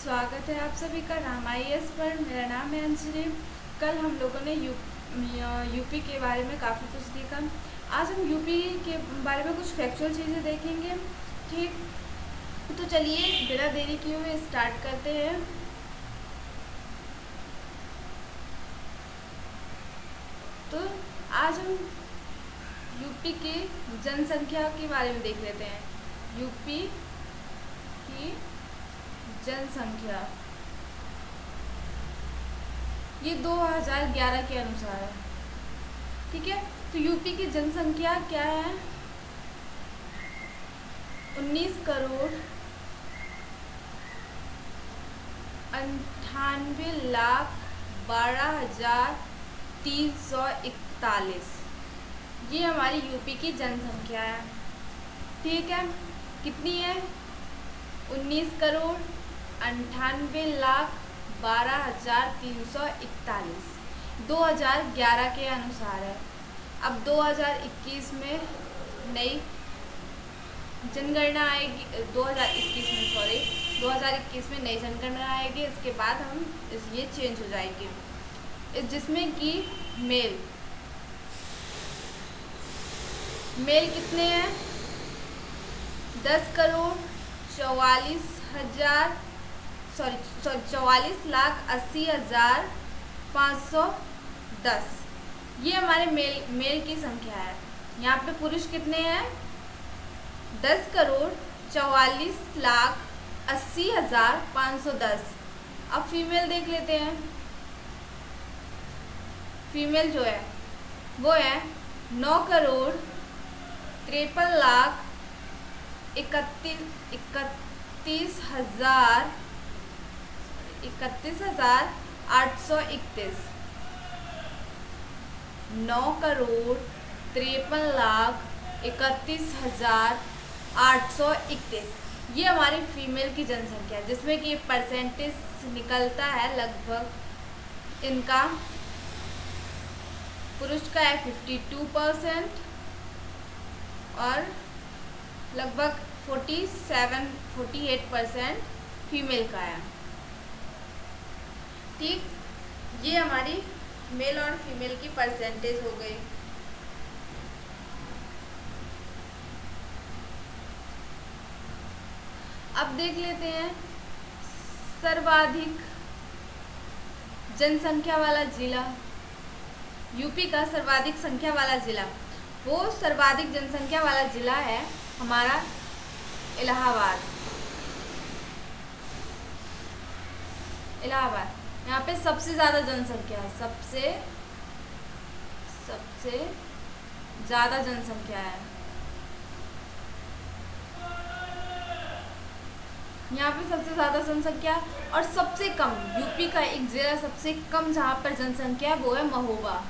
स्वागत है आप सभी का राम IAS पर। मेरा नाम है अंजलि। कल हम लोगों ने यूपी के बारे में काफ़ी कुछ देखा। आज हम यूपी के बारे में कुछ फैक्चुअल चीज़ें देखेंगे। ठीक, तो चलिए बिना देरी किए हुए स्टार्ट करते हैं। तो आज हम यूपी की जनसंख्या के बारे में देख लेते हैं। यूपी की जनसंख्या ये 2011 के अनुसार है। ठीक है, तो यूपी की जनसंख्या क्या है? 19,98,12,341। ये हमारी यूपी की जनसंख्या है। ठीक है, कितनी है? 19,98,12,341 2011 के अनुसार है। अब 2021 में नई जनगणना आएगी। 2021 में नई जनगणना आएगी। इसके बाद हम ये चेंज हो जाएगी, जिसमें कि मेल कितने हैं? 44,80,510। ये हमारे मेल की संख्या है। यहाँ पे पुरुष कितने हैं? 10,44,80,510। अब फीमेल देख लेते हैं। फीमेल जो है वो है 9,53,831। 9,53,831,831। ये हमारी फीमेल की जनसंख्या है, जिसमें कि परसेंटेज निकलता है लगभग इनका। पुरुष का है 52% और लगभग 47-48% फीमेल का है। ठीक, ये हमारी मेल और फीमेल की परसेंटेज हो गई। अब देख लेते हैं सर्वाधिक जनसंख्या वाला जिला। यूपी का सर्वाधिक संख्या वाला जिला, वो सर्वाधिक जनसंख्या वाला जिला है हमारा इलाहाबाद। यहाँ पे सबसे ज़्यादा जनसंख्या है। सबसे ज़्यादा जनसंख्या है यहाँ पे। सबसे ज़्यादा जनसंख्या और सबसे कम, यूपी का एक जिला सबसे कम जहाँ पर जनसंख्या है वो है महोबा।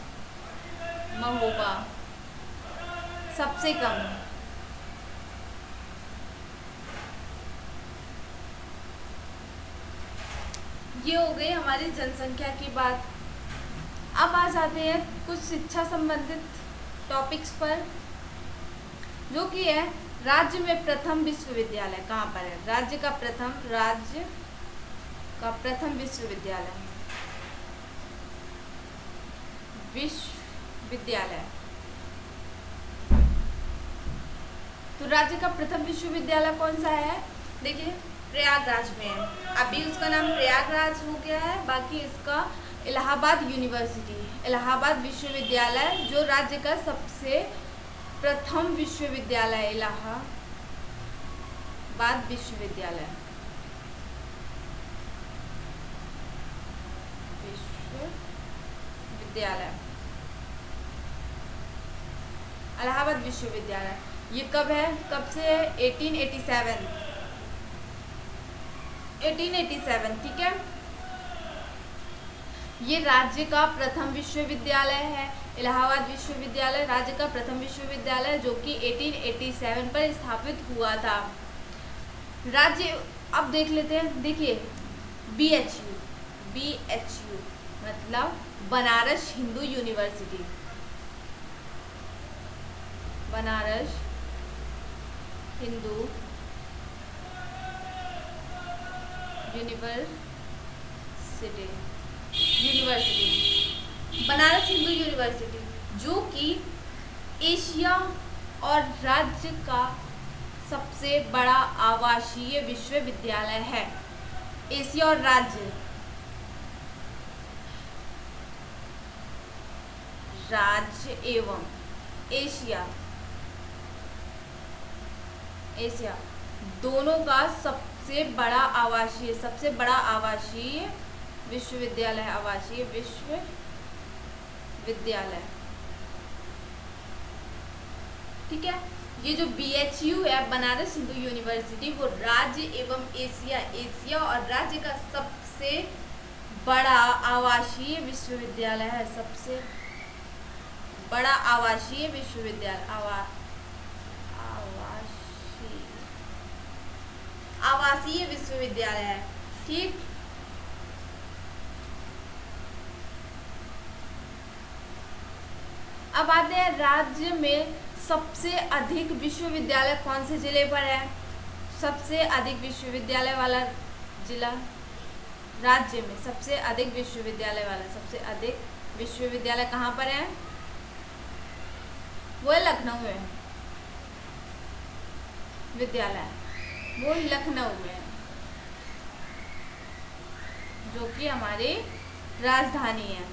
सबसे कम। ये हो गई हमारी जनसंख्या की बात। अब आ जाते हैं कुछ शिक्षा संबंधित टॉपिक्स पर, जो कि है राज्य में प्रथम विश्वविद्यालय कहाँ पर है? राज्य का प्रथम विश्वविद्यालय। तो राज्य का प्रथम विश्वविद्यालय कौन सा है? देखिए, प्रयागराज में है। अभी उसका नाम प्रयागराज हो गया है, बाकी इसका इलाहाबाद यूनिवर्सिटी, इलाहाबाद विश्वविद्यालय, जो राज्य का सबसे प्रथम विश्वविद्यालय, इलाहाबाद विश्वविद्यालय। इलाहाबाद विश्वविद्यालय। ये कब है? कब से है? 1887। ठीक है, ये राज्य का प्रथम विश्वविद्यालय है। इलाहाबाद विश्वविद्यालय राज्य का प्रथम विश्वविद्यालय, जो कि 1887 पर स्थापित हुआ था। राज्य, अब देख लेते हैं। देखिए, BHU मतलब Banaras Hindu university. Banaras Hindu university Banaras Hindu university, जो कि एशिया और राज्य का सबसे बड़ा आवासीय विश्वविद्यालय है। एशिया और राज्य एवं एशिया दोनों का सबसे बड़ा आवासीय विश्वविद्यालय, ठीक है। ये जो BHU है, बनारस हिंदू यूनिवर्सिटी, वो राज्य एवं एशिया और राज्य का सबसे बड़ा आवासीय विश्वविद्यालय है। सबसे बड़ा आवासीय विश्वविद्यालय आवासीय विश्वविद्यालय है, ठीक। अब आते हैं राज्य में सबसे अधिक विश्वविद्यालय कौन से जिले पर है। सबसे अधिक विश्वविद्यालय वाला जिला, राज्य में सबसे अधिक विश्वविद्यालय कहाँ पर है? वो लखनऊ में विद्यालय, वो लखनऊ में, जो कि हमारी राजधानी है,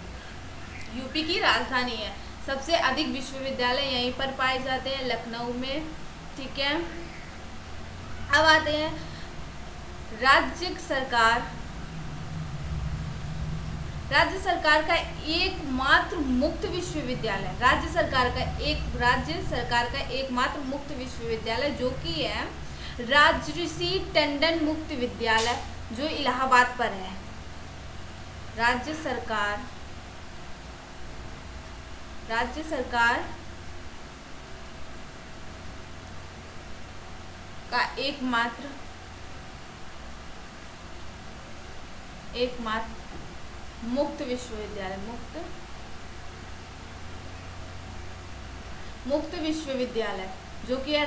यूपी की राजधानी है। सबसे अधिक विश्वविद्यालय यहीं पर पाए जाते हैं, लखनऊ में, ठीक है। अब आते हैं राज्य सरकार का एकमात्र मुक्त विश्वविद्यालय, राज्य सरकार का एकमात्र मुक्त विश्वविद्यालय, जो कि है राजऋषि टंडन मुक्त विद्यालय, जो इलाहाबाद पर है। राज्य सरकार का एकमात्र मुक्त विश्वविद्यालय, जो कि है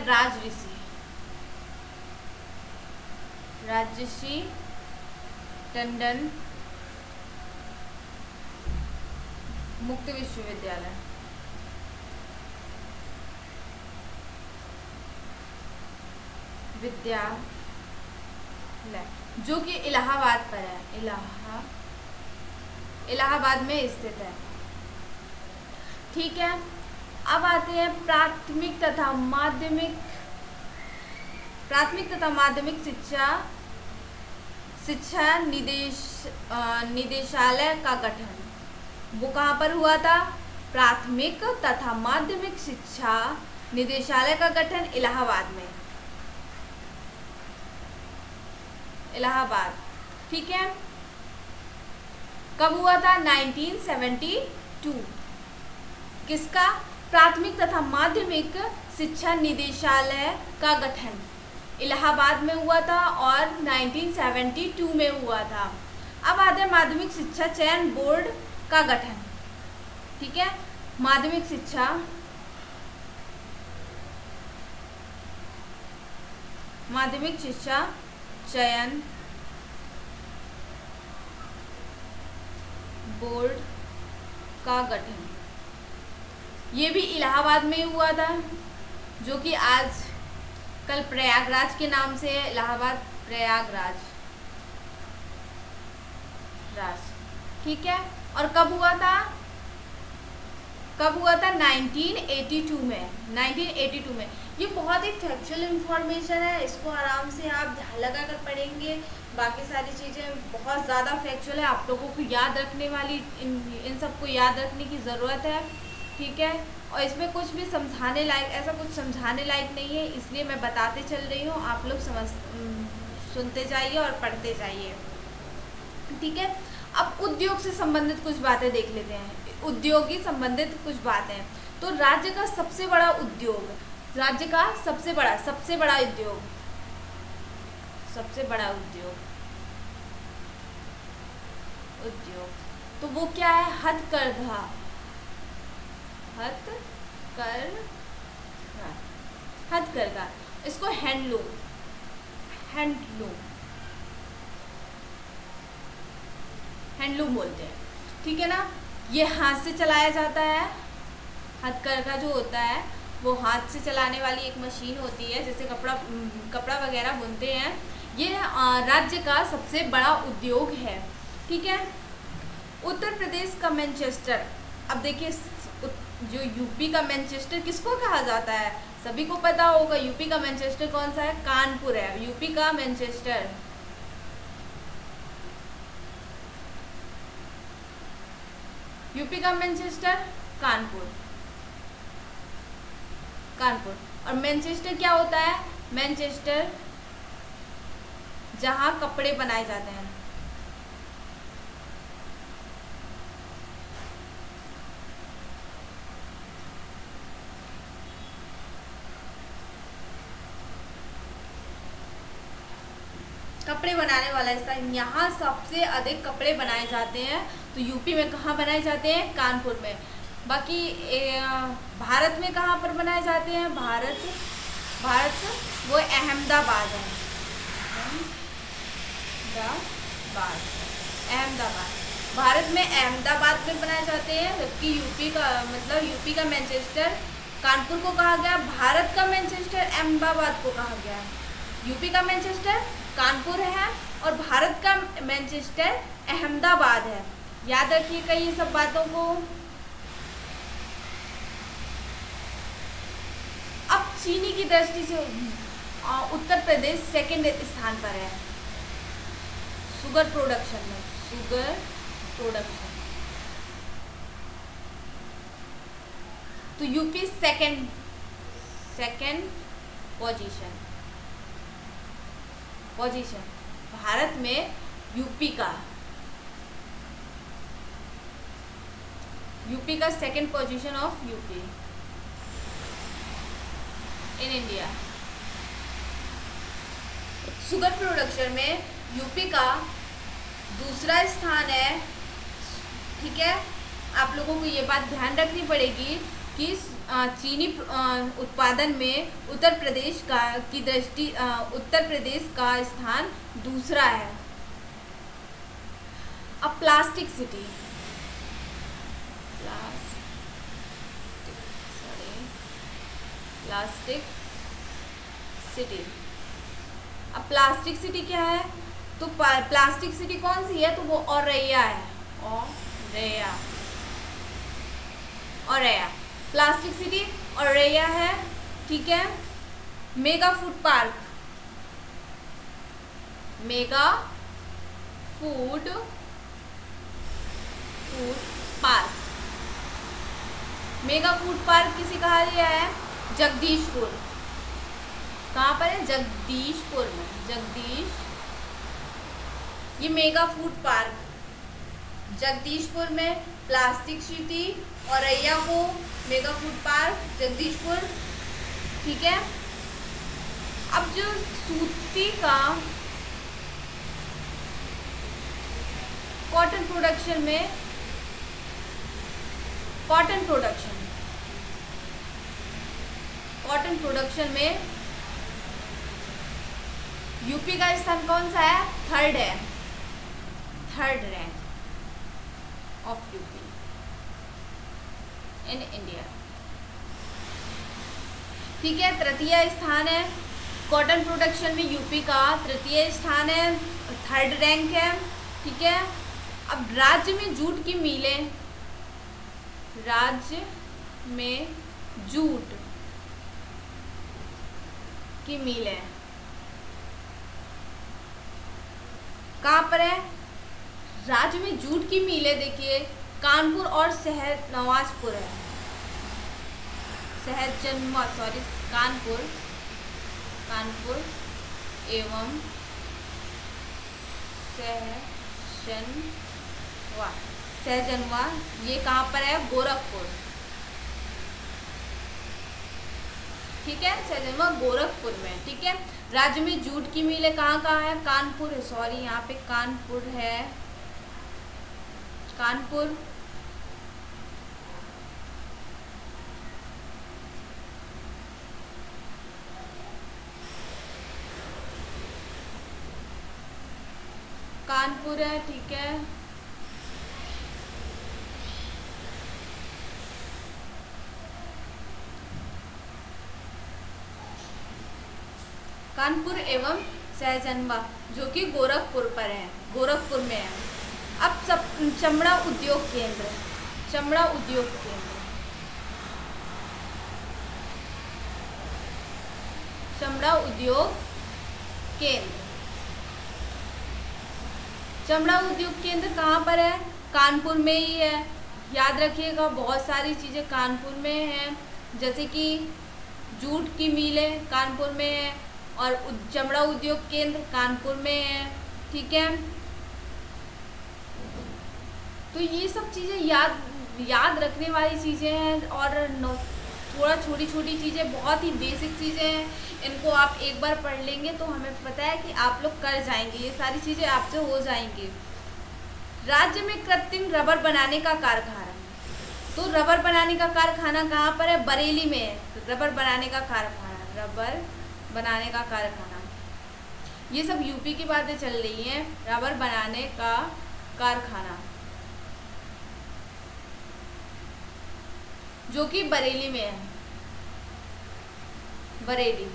राजऋषि टंडन मुक्त विश्वविद्यालय। जो कि इलाहाबाद पर है, इलाहाबाद में स्थित है, ठीक है। अब आते हैं प्राथमिक तथा माध्यमिक शिक्षा निदेशालय का गठन, वो कहाँ पर हुआ था? प्राथमिक तथा माध्यमिक शिक्षा निदेशालय का गठन इलाहाबाद, ठीक है। कब हुआ था? 1972। किसका? प्राथमिक तथा माध्यमिक शिक्षा निदेशालय का गठन इलाहाबाद में हुआ था और 1972 में हुआ था। अब आते हैं माध्यमिक शिक्षा चयन बोर्ड का गठन, ठीक है। माध्यमिक शिक्षा चयन बोर्ड का गठन, ये भी इलाहाबाद में हुआ था, जो कि आज कल प्रयागराज के नाम से है। इलाहाबाद प्रयागराज, ठीक है। और कब हुआ था? 1982 में। ये बहुत ही फैक्चुअल इंफॉर्मेशन है, इसको आराम से आप ध्यान लगा कर पढ़ेंगे। बाकी सारी चीज़ें बहुत ज़्यादा फैक्चुअल है, आप लोगों को याद रखने वाली, इन सबको याद रखने की ज़रूरत है, ठीक है। और इसमें कुछ भी समझाने लायक नहीं है, इसलिए मैं बताते चल रही हूँ, आप लोग सुनते जाइए और पढ़ते जाइए, ठीक है। अब उद्योग से संबंधित कुछ बातें देख लेते हैं, उद्योगी संबंधित कुछ बातें। तो राज्य का सबसे बड़ा उद्योग, तो वो क्या है? हथकरघा, इसको हैंडलूम हैंडलूम बोलते हैं, ठीक है ना। ये हाथ से चलाया जाता है, हथकरघा जो होता है वो हाथ से चलाने वाली एक मशीन होती है, जैसे कपड़ा वगैरह बुनते हैं। ये राज्य का सबसे बड़ा उद्योग है, ठीक है। उत्तर प्रदेश का मैनचेस्टर, अब देखिए जो यूपी का मैनचेस्टर किसको कहा जाता है, सभी को पता होगा। यूपी का मैनचेस्टर कौन सा है, कानपुर है यूपी का मैनचेस्टर। यूपी का मैनचेस्टर कानपुर, कानपुर। और मैनचेस्टर क्या होता है, मैनचेस्टर जहां कपड़े बनाए जाते हैं। कपड़े बनाने वाला स्थान, यहाँ सबसे अधिक कपड़े बनाए जाते हैं। तो यूपी में कहाँ बनाए जाते हैं, कानपुर में। बाकी भारत में कहाँ पर बनाए जाते हैं, भारत वो अहमदाबाद है, अहमदाबाद भारत में अहमदाबाद में बनाए जाते हैं। जबकि यूपी का मतलब यूपी का मैनचेस्टर कानपुर को कहा गया, भारत का मैनचेस्टर अहमदाबाद को कहा गया है। यूपी का मैनचेस्टर कानपुर है और भारत का मैनचेस्टर अहमदाबाद है। याद रखिएगा ये सब बातों को। अब चीनी की दृष्टि से उत्तर प्रदेश सेकंड स्थान पर है शुगर प्रोडक्शन में, शुगर प्रोडक्शन। तो यूपी सेकंड पोजीशन भारत में यूपी का second position of UP in India. Sugar production में यूपी का दूसरा स्थान है, ठीक है। आप लोगों को ये बात ध्यान रखनी पड़ेगी कि चीनी उत्पादन में उत्तर प्रदेश का स्थान दूसरा है। अब प्लास्टिक सिटी, अब प्लास्टिक सिटी क्या है, तो प्लास्टिक सिटी कौन सी है, तो वो औरैया है, औरैया प्लास्टिक सिटी औरैया है, ठीक है। मेगा फूड पार्क किसे कहा गया है, जगदीशपुर। कहाँ पर है, जगदीशपुर में, ये मेगा फूड पार्क जगदीशपुर में, प्लास्टिक सिटी औरैया को मेगा फूड पार्क जगदीशपुर, ठीक है। अब जो सूती का कॉटन प्रोडक्शन में यूपी का स्थान कौन सा है, third rank of UP in India, ठीक है। तृतीय स्थान है कॉटन प्रोडक्शन में, यूपी का तृतीय स्थान है, थर्ड रैंक है, ठीक है। अब राज्य में जूट की मिलें, कहाँ पर है, राज्य में जूट की मिलें देखिए कानपुर और शहनवाजपुर है, कानपुर एवं सहजनवा, ये कहाँ पर है, गोरखपुर, ठीक है। सहजनवा गोरखपुर में, ठीक है। राज्य में जूट की मिलें कहाँ है, कानपुर है, सॉरी यहाँ पे कानपुर है, कानपुर। कानपुर है, ठीक है। कानपुर एवं सहजनवा जो कि गोरखपुर पर है, गोरखपुर में है। अब सब चमड़ा उद्योग केंद्र, चमड़ा उद्योग केंद्र, चमड़ा उद्योग केंद्र, चमड़ा उद्योग केंद्र कहाँ पर है? कानपुर में ही है। याद रखिएगा, बहुत सारी चीज़ें कानपुर में हैं, जैसे कि जूट की मिलें कानपुर में है और चमड़ा उद्योग केंद्र कानपुर में है। ठीक है, तो ये सब चीज़ें याद रखने वाली चीज़ें हैं और थोड़ा छोटी छोटी चीज़ें, बहुत ही बेसिक चीज़ें हैं। इनको आप एक बार पढ़ लेंगे तो हमें पता है कि आप लोग कर जाएंगे, ये सारी चीज़ें आपसे हो जाएंगी। राज्य में कृत्रिम रबर बनाने का कारखाना, तो रबर बनाने का कारखाना कहाँ पर है? बरेली में है। रबर बनाने का कारखाना, रबर बनाने का कारखाना, ये सब यूपी की बातें चल रही हैं। रबर बनाने का कारखाना जो कि बरेली में है, बरेली।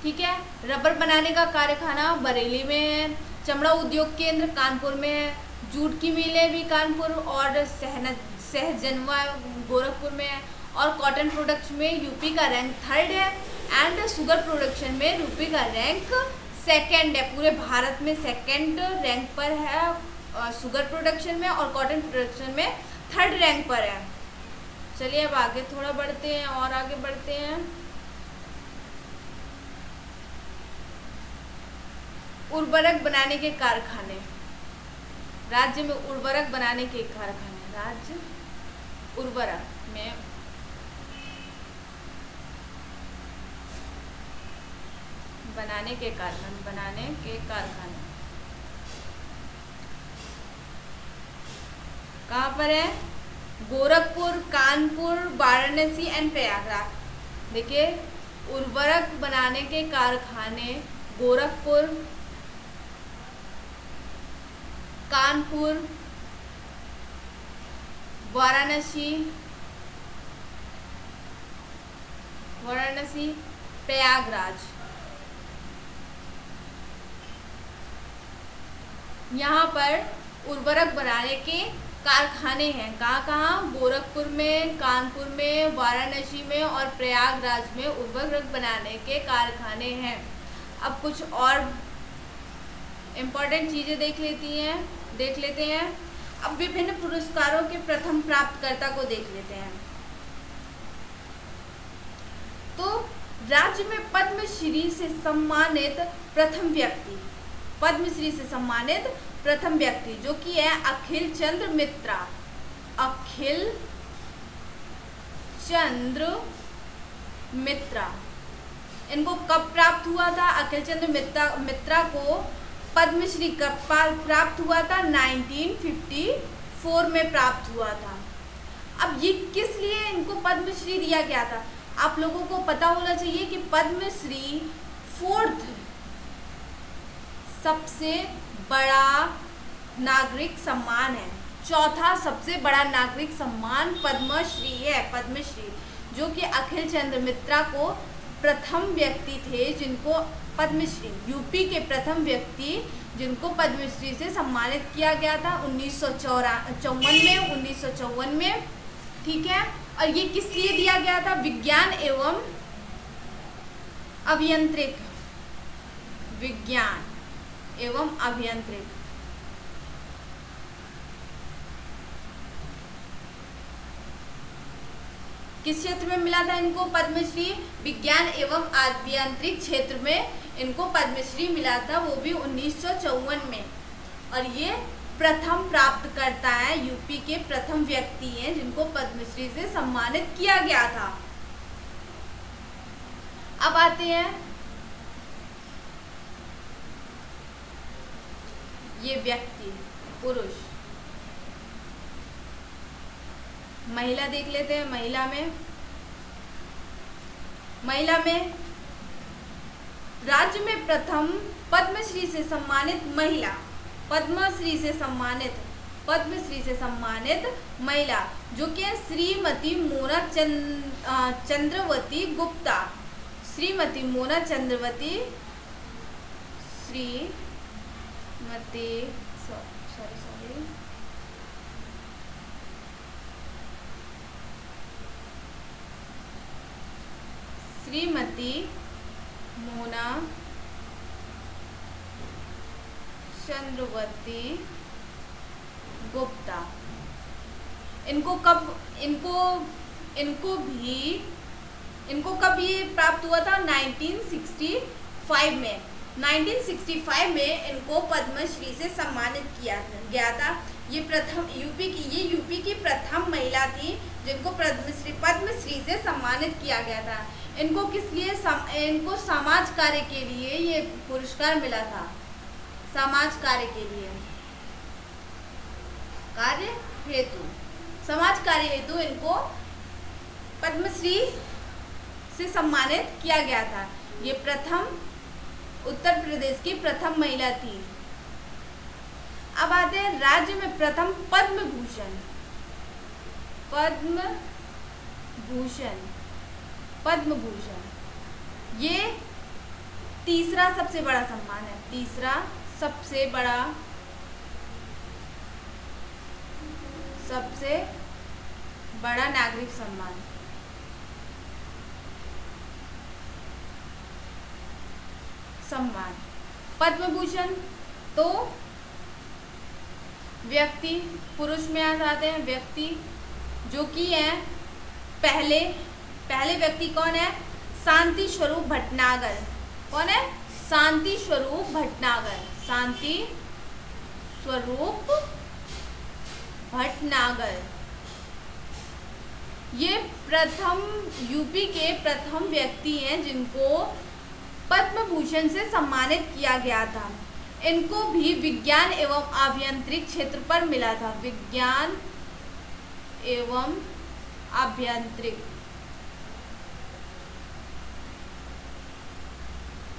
ठीक है, रबर बनाने का कारखाना बरेली में है, चमड़ा उद्योग केंद्र कानपुर में है, जूट की मिलें भी कानपुर और सहजनवा गोरखपुर में है, और कॉटन प्रोडक्ट्स में यूपी का रैंक 3rd है एंड शुगर प्रोडक्शन में यूपी का रैंक 2nd है। पूरे भारत में 2nd रैंक पर है शुगर प्रोडक्शन में, और कॉटन प्रोडक्शन में 3rd रैंक पर है। चलिए अब आगे थोड़ा बढ़ते हैं और आगे बढ़ते हैं। उर्वरक बनाने के कारखाने, राज्य में उर्वरक बनाने के कारखाने, राज्य उर्वरक में बनाने के कारखाने कहाँ पर है? गोरखपुर, कानपुर, वाराणसी एंड प्रयागराज। देखिए, उर्वरक बनाने के कारखाने गोरखपुर, कानपुर, वाराणसी, प्रयागराज, यहाँ पर उर्वरक बनाने के कारखाने हैं। कहाँ? गोरखपुर में, कानपुर में, वाराणसी में और प्रयागराज में उर्वरक बनाने के कारखाने हैं। अब कुछ और इम्पोर्टेंट चीज़ें देख लेते हैं। अब विभिन्न पुरस्कारों के प्रथम प्राप्तकर्ता को देख लेते हैं। तो राज्य में पद्मश्री से सम्मानित प्रथम व्यक्ति, पद्मश्री से सम्मानित प्रथम व्यक्ति जो कि है अखिल चंद्र मित्रा। अखिल चंद्र मित्रा, इनको कब प्राप्त हुआ था? अखिल चंद्र मित्रा को पद्मश्री कब प्राप्त हुआ था? 1954 में प्राप्त हुआ था। अब ये किस लिए इनको पद्मश्री दिया गया था? आप लोगों को पता होना चाहिए कि पद्मश्री 4th सबसे बड़ा नागरिक सम्मान है। 4था सबसे बड़ा नागरिक सम्मान पद्मश्री है। पद्मश्री जो कि अखिल चंद्र मित्रा को प्रथम व्यक्ति थे जिनको पद्मश्री, यूपी के प्रथम व्यक्ति जिनको पद्मश्री से सम्मानित किया गया था 1954 में। ठीक है, और ये किस लिए दिया गया था? विज्ञान एवं अभियांत्रिक, विज्ञान एवं अभियांत्रिक, किस क्षेत्र में मिला था इनको पद्मश्री? विज्ञान एवं अभियांत्रिक क्षेत्र में इनको पद्मश्री मिला था, वो भी 1954 में। और ये प्रथम प्राप्तकर्ता है, यूपी के प्रथम व्यक्ति हैं जिनको पद्मश्री से सम्मानित किया गया था। अब आते हैं ये व्यक्ति, पुरुष। महिला देख लेते हैं। महिला में राज्य में प्रथम पद्मश्री से सम्मानित महिला, पद्मश्री से सम्मानित महिला जो कि श्रीमती मोना चंद्रवती गुप्ता। श्रीमती मोना चंद्रवती श्रीमती सॉरी श्रीमती मोना चंद्रवती गुप्ता। इनको कब ये प्राप्त हुआ था? 1965 में। 1965 में इनको पद्मश्री से सम्मानित किया गया था। ये यूपी की प्रथम महिला थी जिनको पद्मश्री से सम्मानित किया गया था। इनको किस लिए? इनको समाज कार्य के लिए ये पुरस्कार मिला था। समाज कार्य के लिए, समाज कार्य हेतु इनको पद्मश्री से सम्मानित किया गया था। ये उत्तर प्रदेश की प्रथम महिला थी। अब आते हैं राज्य में प्रथम पद्म भूषण। ये तीसरा सबसे बड़ा सम्मान है। तीसरा सबसे बड़ा नागरिक सम्मान। पद्म भूषण तो व्यक्ति, पुरुष में आ जाते हैं व्यक्ति, जो कि है पहले व्यक्ति कौन है? शांति स्वरूप भटनागर। कौन है? शांति स्वरूप भटनागर। ये यूपी के प्रथम व्यक्ति हैं जिनको पद्म भूषण से सम्मानित किया गया था। इनको भी विज्ञान एवं अभियांत्रिक क्षेत्र पर मिला था। विज्ञान एवं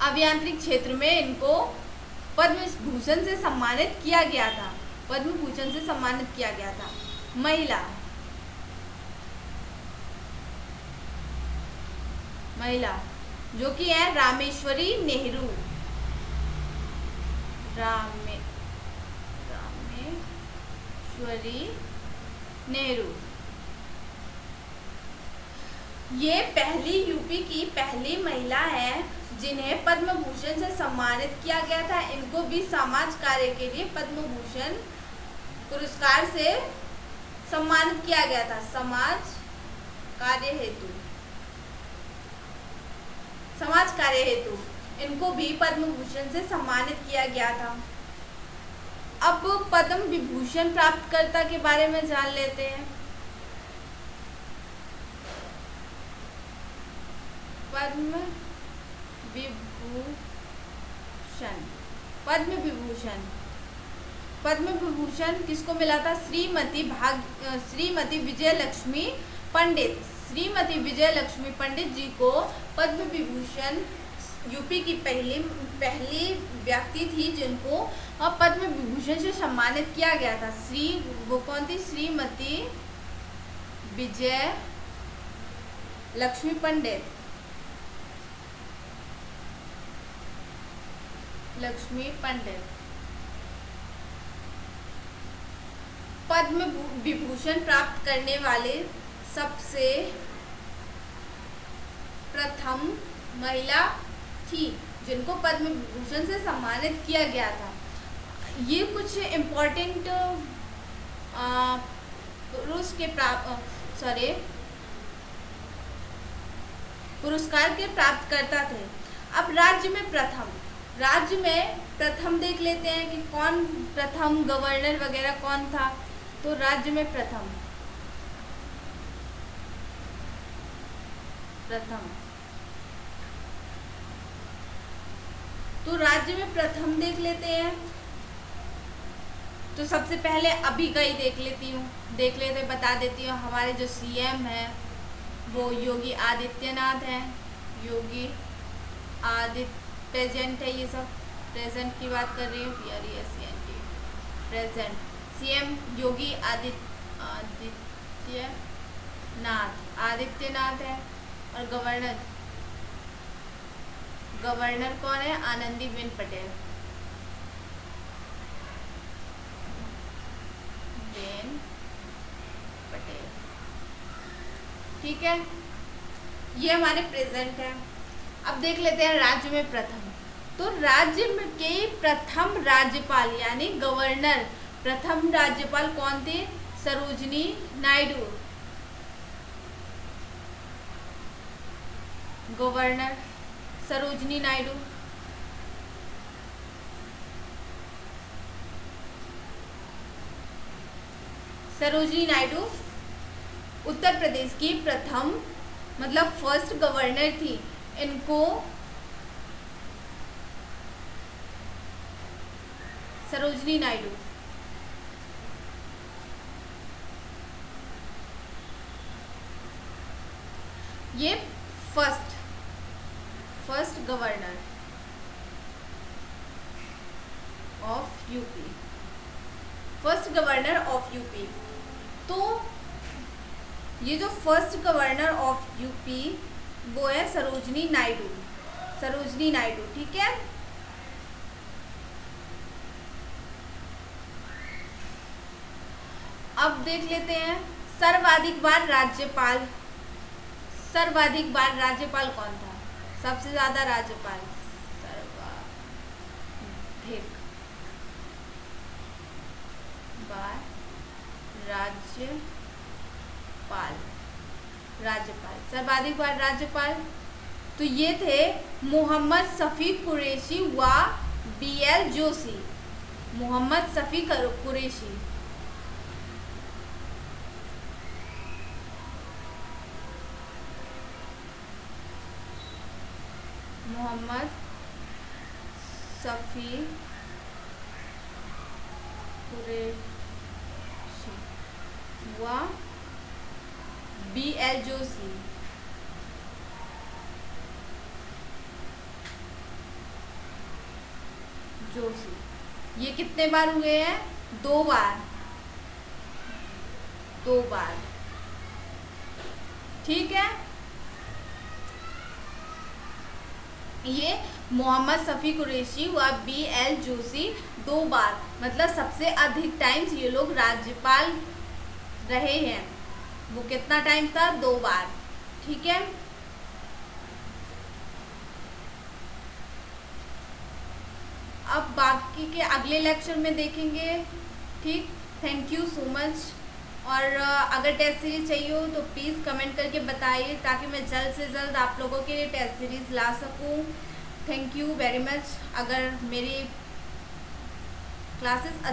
अभियांत्रिक क्षेत्र में इनको पद्म भूषण से सम्मानित किया गया था। महिला जो कि है रामेश्वरी नेहरू। ये यूपी की पहली महिला है जिन्हें पद्म भूषण से सम्मानित किया गया था। इनको भी समाज कार्य के लिए पद्म भूषण पुरस्कार से सम्मानित किया गया था। समाज कार्य हेतु इनको भी पद्म भूषण से सम्मानित किया गया था। अब पद्म विभूषण प्राप्तकर्ता के बारे में जान लेते हैं। पद्म विभूषण किसको मिला था? श्रीमती विजयलक्ष्मी पंडित जी को पद्म विभूषण, यूपी की पहली व्यक्ति थी जिनको पद्म विभूषण से सम्मानित किया गया था। वो कौन थी? श्रीमती विजयलक्ष्मी पंडित। पद्म विभूषण प्राप्त करने वाले सबसे प्रथम महिला थी जिनको पद्म विभूषण से सम्मानित किया गया था। ये कुछ इम्पोर्टेंट पुरस्कार के प्राप्तकर्ता थे। अब राज्य में प्रथम देख लेते हैं कि कौन प्रथम गवर्नर वगैरह कौन था। तो राज्य में प्रथम देख लेते हैं। तो सबसे पहले अभी का ही बता देती हूँ। हमारे जो सीएम है वो योगी आदित्यनाथ हैं। प्रेजेंट है। ये सब प्रेजेंट की बात कर रही हूँ। प्रेजेंट सीएम योगी आदित्यनाथ है। और गवर्नर कौन है? आनंदीबेन पटेल। ठीक है, ये हमारे प्रेजेंट है। अब देख लेते हैं राज्य में प्रथम। तो राज्य में के प्रथम राज्यपाल यानी गवर्नर, प्रथम राज्यपाल कौन थे? सरोजिनी नायडू। गवर्नर सरोजिनी नायडू। सरोजिनी नायडू उत्तर प्रदेश की प्रथम मतलब फर्स्ट गवर्नर थी। इनको सरोजिनी नायडू ये first governor of UP, first governor of UP. तो ये जो फर्स्ट गवर्नर ऑफ यूपी वो है सरोजिनी नायडू, सरोजिनी नायडू। ठीक है, अब देख लेते हैं सर्वाधिक बार राज्यपाल। सर्वाधिक बार राज्यपाल कौन था? सबसे ज्यादा राज्यपाल सर्वाधिक बार राज्यपाल सर्वाधिक बार राज्यपाल तो ये थे मोहम्मद शफी कुरैशी व BL जोशी। मोहम्मद शफी कुरैशी। मोहम्मद शफी कुरैशी व BL जोशी। ये कितने बार हुए हैं? 2 बार, 2 बार। ठीक है, ये मोहम्मद शफी कुरैशी व BL जोशी 2 बार मतलब सबसे अधिक टाइम्स ये लोग राज्यपाल रहे हैं। वो कितना टाइम था? 2 बार। ठीक है, अब बाकी के अगले लेक्चर में देखेंगे। ठीक, थैंक यू सो मच। और अगर टेस्ट सीरीज चाहिए हो तो प्लीज़ कमेंट करके बताइए ताकि मैं जल्द से जल्द आप लोगों के लिए टेस्ट सीरीज ला सकूं। Thank you very much. अगर मेरी क्लासेस